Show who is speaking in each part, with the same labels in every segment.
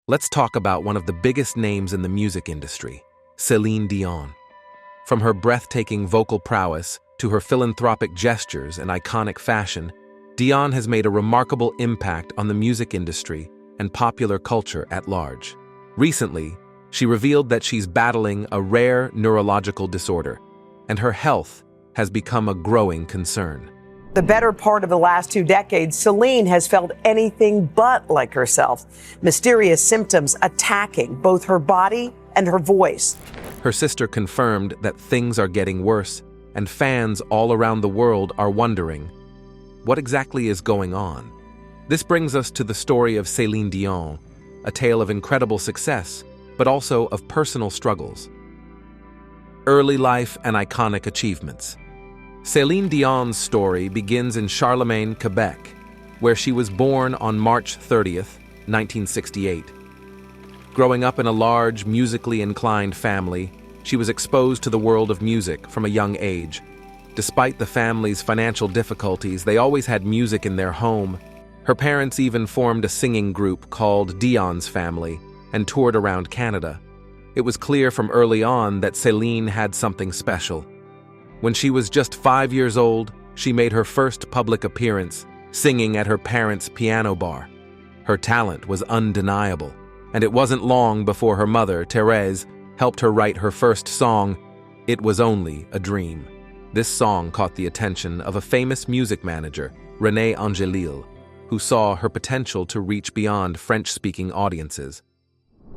Speaker 1: Let's talk about one of the biggest names in the music industry, Celine Dion. From her breathtaking vocal prowess to her philanthropic gestures and iconic fashion, Dion has made a remarkable impact on the music industry and popular culture at large. Recently, she revealed that she's battling a rare neurological disorder, and her health has become a growing concern.
Speaker 2: The better part of the last 2 decades, Celine has felt anything but like herself. Mysterious symptoms attacking both her body and her voice.
Speaker 1: Her sister confirmed that things are getting worse, and fans all around the world are wondering, what exactly is going on? This brings us to the story of Celine Dion, a tale of incredible success, but also of personal struggles. Early life and iconic achievements. Celine Dion's story begins in Charlemagne, Quebec, where she was born on March 30th, 1968. Growing up in a large, musically inclined family, she was exposed to the world of music from a young age. Despite the family's financial difficulties, they always had music in their home. Her parents even formed a singing group called Dion's Family and toured around Canada. It was clear from early on that Celine had something special. When she was just 5 years old, she made her first public appearance, singing at her parents' piano bar. Her talent was undeniable, and it wasn't long before her mother, Thérèse, helped her write her first song, It Was Only a Dream. This song caught the attention of a famous music manager, René Angélil, who saw her potential to reach beyond French-speaking audiences.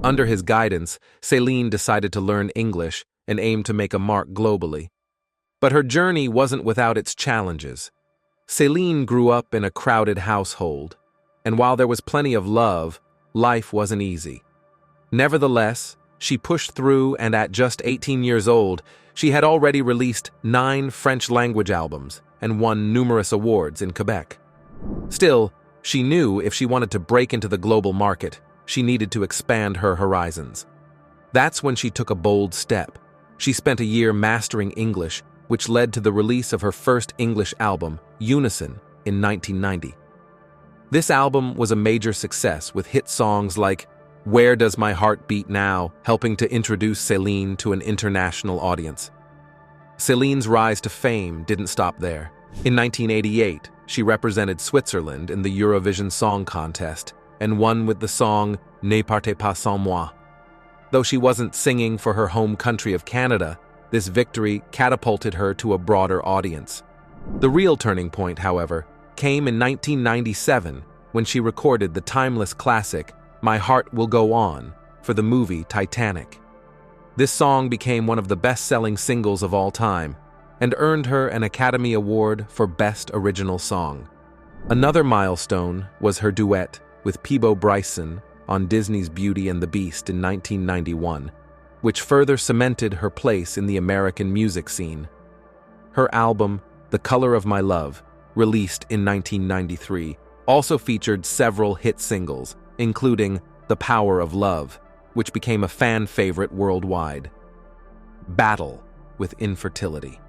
Speaker 1: Under his guidance, Celine decided to learn English and aimed to make a mark globally. But her journey wasn't without its challenges. Celine grew up in a crowded household, and while there was plenty of love, life wasn't easy. Nevertheless, she pushed through, and at just 18 years old, she had already released 9 French-language albums and won numerous awards in Quebec. Still, she knew if she wanted to break into the global market, she needed to expand her horizons. That's when she took a bold step. She spent a year mastering English, which led to the release of her first English album, Unison, in 1990. This album was a major success with hit songs like Where Does My Heart Beat Now, helping to introduce Celine to an international audience. Celine's rise to fame didn't stop there. In 1988, she represented Switzerland in the Eurovision Song Contest and won with the song Ne partez pas sans moi. Though she wasn't singing for her home country of Canada, this victory catapulted her to a broader audience. The real turning point, however, came in 1997 when she recorded the timeless classic My Heart Will Go On for the movie Titanic. This song became one of the best-selling singles of all time and earned her an Academy Award for Best Original Song. Another milestone was her duet with Peabo Bryson on Disney's Beauty and the Beast in 1991, which further cemented her place in the American music scene. Her album, The Color of My Love, released in 1993, also featured several hit singles, including The Power of Love, which became a fan favorite worldwide. Battle with Infertility.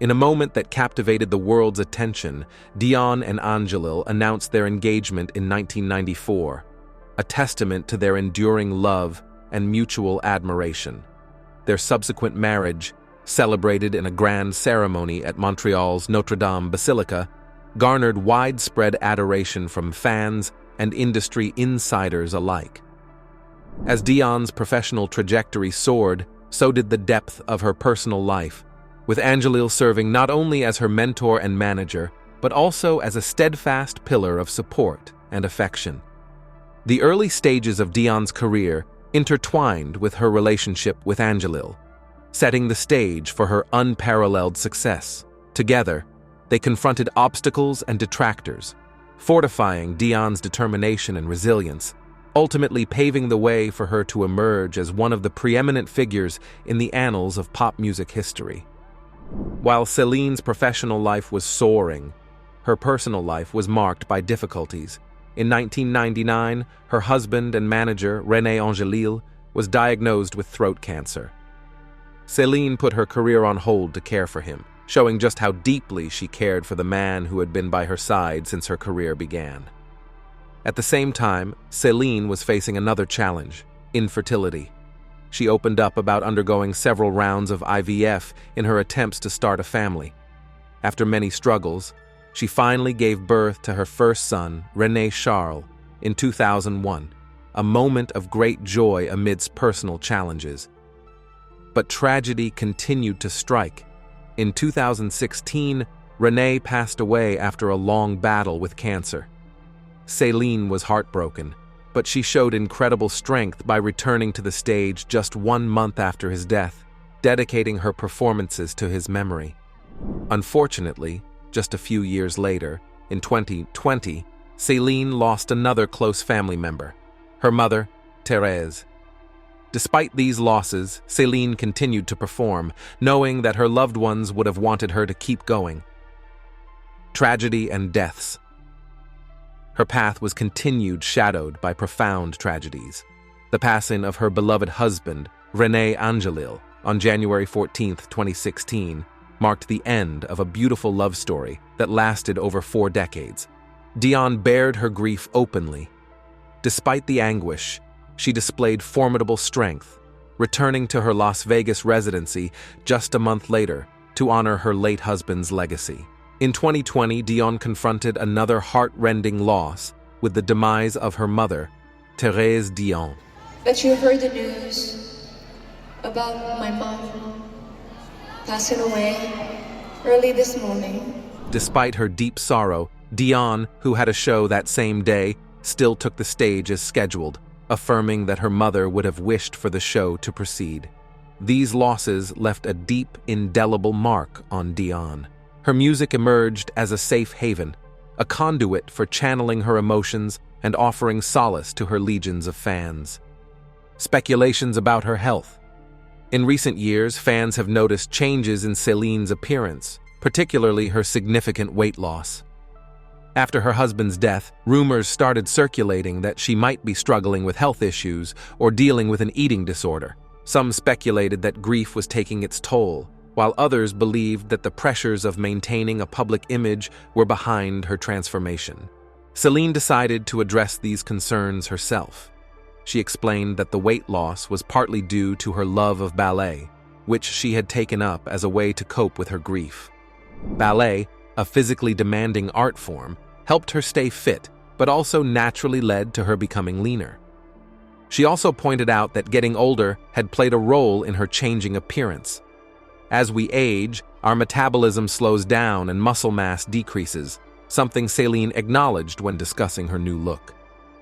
Speaker 1: In a moment that captivated the world's attention, Dion and Angélil announced their engagement in 1994, a testament to their enduring love and mutual admiration. Their subsequent marriage, celebrated in a grand ceremony at Montreal's Notre Dame Basilica, garnered widespread adoration from fans and industry insiders alike. As Dion's professional trajectory soared, so did the depth of her personal life, with Angélil serving not only as her mentor and manager, but also as a steadfast pillar of support and affection. The early stages of Dion's career intertwined with her relationship with Angélil, setting the stage for her unparalleled success. Together, they confronted obstacles and detractors, fortifying Dion's determination and resilience, ultimately paving the way for her to emerge as one of the preeminent figures in the annals of pop music history. While Celine's professional life was soaring, her personal life was marked by difficulties. In 1999, her husband and manager, René Angélil, was diagnosed with throat cancer. Celine put her career on hold to care for him, showing just how deeply she cared for the man who had been by her side since her career began. At the same time, Celine was facing another challenge: infertility. She opened up about undergoing several rounds of IVF in her attempts to start a family. After many struggles, she finally gave birth to her first son, René Charles, in 2001, a moment of great joy amidst personal challenges. But tragedy continued to strike. In 2016, René passed away after a long battle with cancer. Celine was heartbroken, but she showed incredible strength by returning to the stage just 1 month after his death, dedicating her performances to his memory. Unfortunately, just a few years later, in 2020, Celine lost another close family member, her mother, Thérèse. Despite these losses, Celine continued to perform, knowing that her loved ones would have wanted her to keep going. Tragedy and deaths. Her path was continued shadowed by profound tragedies. The passing of her beloved husband, René Angelil, on January 14, 2016, marked the end of a beautiful love story that lasted over 4 decades. Dion bared her grief openly. Despite the anguish, she displayed formidable strength, returning to her Las Vegas residency just a month later to honor her late husband's legacy. In 2020, Dion confronted another heart-rending loss with the demise of her mother, Thérèse Dion.
Speaker 3: That you heard the news about my mom passing away early this morning.
Speaker 1: Despite her deep sorrow, Dion, who had a show that same day, still took the stage as scheduled, affirming that her mother would have wished for the show to proceed. These losses left a deep, indelible mark on Dion. Her music emerged as a safe haven, a conduit for channeling her emotions and offering solace to her legions of fans. Speculations about her health. In recent years, fans have noticed changes in Celine's appearance, particularly her significant weight loss. After her husband's death, rumors started circulating that she might be struggling with health issues or dealing with an eating disorder. Some speculated that grief was taking its toll, while others believed that the pressures of maintaining a public image were behind her transformation. Celine decided to address these concerns herself. She explained that the weight loss was partly due to her love of ballet, which she had taken up as a way to cope with her grief. Ballet, a physically demanding art form, helped her stay fit, but also naturally led to her becoming leaner. She also pointed out that getting older had played a role in her changing appearance. As we age, our metabolism slows down and muscle mass decreases, something Celine acknowledged when discussing her new look.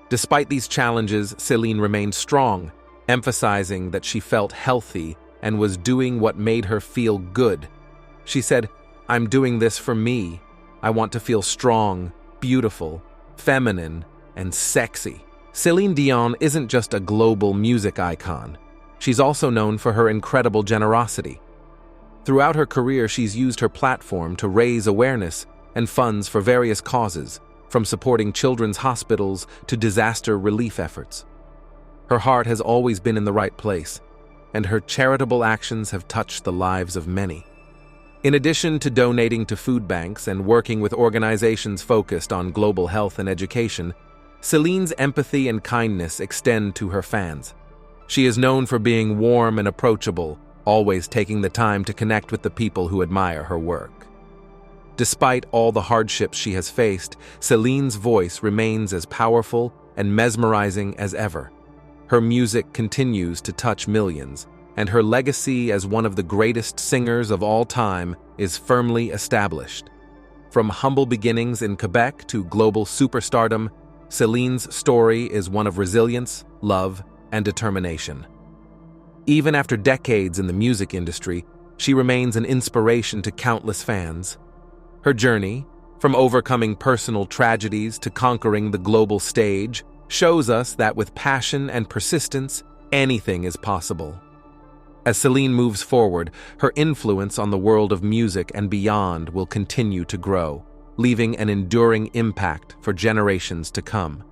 Speaker 1: Despite these challenges, Celine remained strong, emphasizing that she felt healthy and was doing what made her feel good. She said, "I'm doing this for me. I want to feel strong, beautiful, feminine, and sexy." Celine Dion isn't just a global music icon. She's also known for her incredible generosity. Throughout her career, she's used her platform to raise awareness and funds for various causes, from supporting children's hospitals to disaster relief efforts. Her heart has always been in the right place, and her charitable actions have touched the lives of many. In addition to donating to food banks and working with organizations focused on global health and education, Celine's empathy and kindness extend to her fans. She is known for being warm and approachable, always taking the time to connect with the people who admire her work. Despite all the hardships she has faced, Celine's voice remains as powerful and mesmerizing as ever. Her music continues to touch millions, and her legacy as one of the greatest singers of all time is firmly established. From humble beginnings in Quebec to global superstardom, Celine's story is one of resilience, love, and determination. Even after decades in the music industry, she remains an inspiration to countless fans. Her journey, from overcoming personal tragedies to conquering the global stage, shows us that with passion and persistence, anything is possible. As Celine moves forward, her influence on the world of music and beyond will continue to grow, leaving an enduring impact for generations to come.